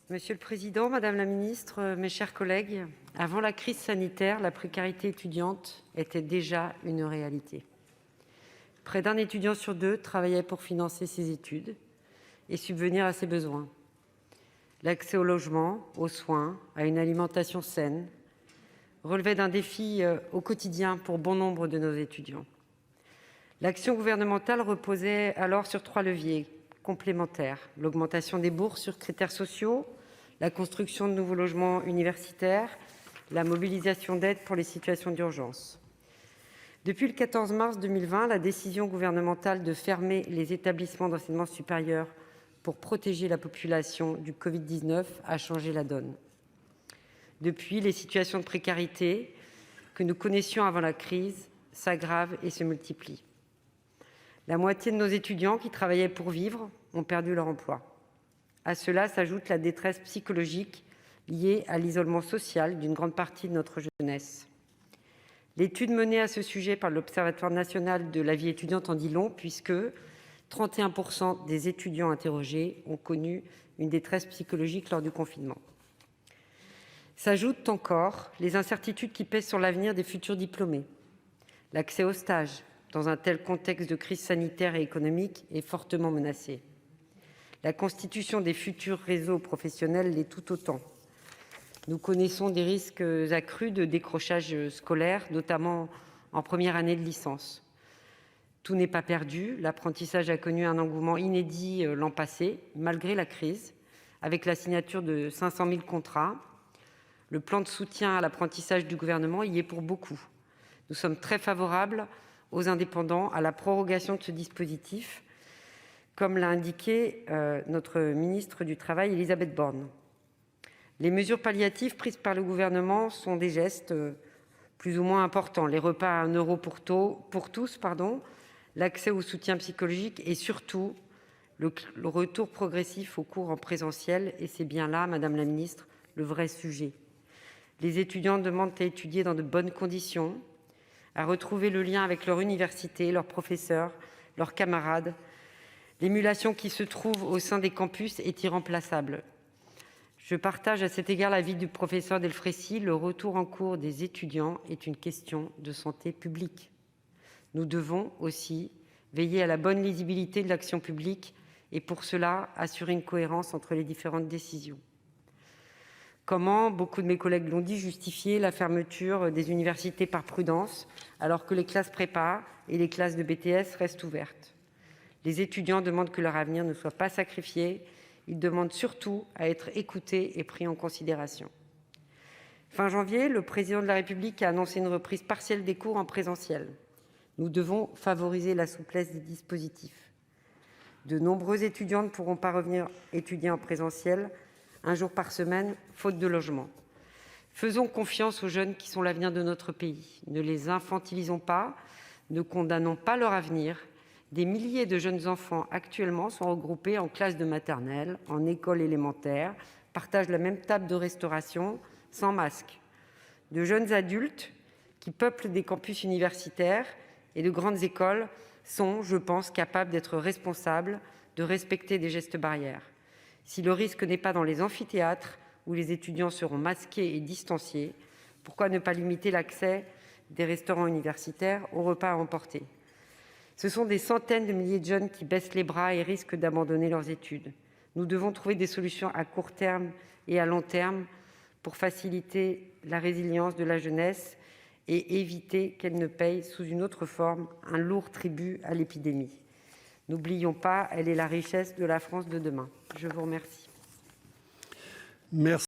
Monsieur le président, madame la ministre, mes chers collègues, avant la crise sanitaire, la précarité étudiante était déjà une réalité. Près d'un étudiant sur deux travaillait pour financer ses études et subvenir à ses besoins. L'accès au logement, aux soins, à une alimentation saine relevait d'un défi au quotidien pour bon nombre de nos étudiants. L'action gouvernementale reposait alors sur 3 leviers complémentaires: l'augmentation des bourses sur critères sociaux, la construction de nouveaux logements universitaires, la mobilisation d'aides pour les situations d'urgence. Depuis le 14 mars 2020, la décision gouvernementale de fermer les établissements d'enseignement supérieur pour protéger la population du Covid-19 a changé la donne. Depuis, les situations de précarité que nous connaissions avant la crise s'aggravent et se multiplient. La moitié de nos étudiants qui travaillaient pour vivre ont perdu leur emploi. À cela s'ajoute la détresse psychologique liée à l'isolement social d'une grande partie de notre jeunesse. L'étude menée à ce sujet par l'Observatoire national de la vie étudiante en dit long, puisque 31% des étudiants interrogés ont connu une détresse psychologique lors du confinement. S'ajoutent encore les incertitudes qui pèsent sur l'avenir des futurs diplômés. L'accès aux stages, dans un tel contexte de crise sanitaire et économique, est fortement menacé. La constitution des futurs réseaux professionnels l'est tout autant. Nous connaissons des risques accrus de décrochage scolaire, notamment en première année de licence. Tout n'est pas perdu. L'apprentissage a connu un engouement inédit l'an passé, malgré la crise, avec la signature de 500 000 contrats. Le plan de soutien à l'apprentissage du gouvernement y est pour beaucoup. Nous sommes très favorables aux indépendants à la prorogation de ce dispositif, comme l'a indiqué notre ministre du Travail, Élisabeth Borne. Les mesures palliatives prises par le gouvernement sont des gestes plus ou moins importants. Les repas à 1 euro pour tous, l'accès au soutien psychologique et surtout le retour progressif aux cours en présentiel. Et c'est bien là, madame la ministre, le vrai sujet. Les étudiants demandent à étudier dans de bonnes conditions, à retrouver le lien avec leur université, leurs professeurs, leurs camarades. L'émulation qui se trouve au sein des campus est irremplaçable. Je partage à cet égard l'avis du professeur Delfraissy: le retour en cours des étudiants est une question de santé publique. Nous devons aussi veiller à la bonne lisibilité de l'action publique et pour cela assurer une cohérence entre les différentes décisions. Comment, beaucoup de mes collègues l'ont dit, justifier la fermeture des universités par prudence, alors que les classes prépa et les classes de BTS restent ouvertes? Les étudiants demandent que leur avenir ne soit pas sacrifié. Ils demandent surtout à être écoutés et pris en considération. Fin janvier, le président de la République a annoncé une reprise partielle des cours en présentiel. Nous devons favoriser la souplesse des dispositifs. De nombreux étudiants ne pourront pas revenir étudier en présentiel 1 jour par semaine, faute de logement. Faisons confiance aux jeunes qui sont l'avenir de notre pays. Ne les infantilisons pas, ne condamnons pas leur avenir. Des milliers de jeunes enfants actuellement sont regroupés en classe de maternelle, en école élémentaire, partagent la même table de restauration, sans masque. De jeunes adultes qui peuplent des campus universitaires et de grandes écoles sont, je pense, capables d'être responsables, de respecter des gestes barrières. Si le risque n'est pas dans les amphithéâtres, où les étudiants seront masqués et distanciés, pourquoi ne pas limiter l'accès des restaurants universitaires aux repas à emporter? Ce sont des centaines de milliers de jeunes qui baissent les bras et risquent d'abandonner leurs études. Nous devons trouver des solutions à court terme et à long terme pour faciliter la résilience de la jeunesse et éviter qu'elle ne paye sous une autre forme un lourd tribut à l'épidémie. N'oublions pas, elle est la richesse de la France de demain. Je vous remercie. Merci.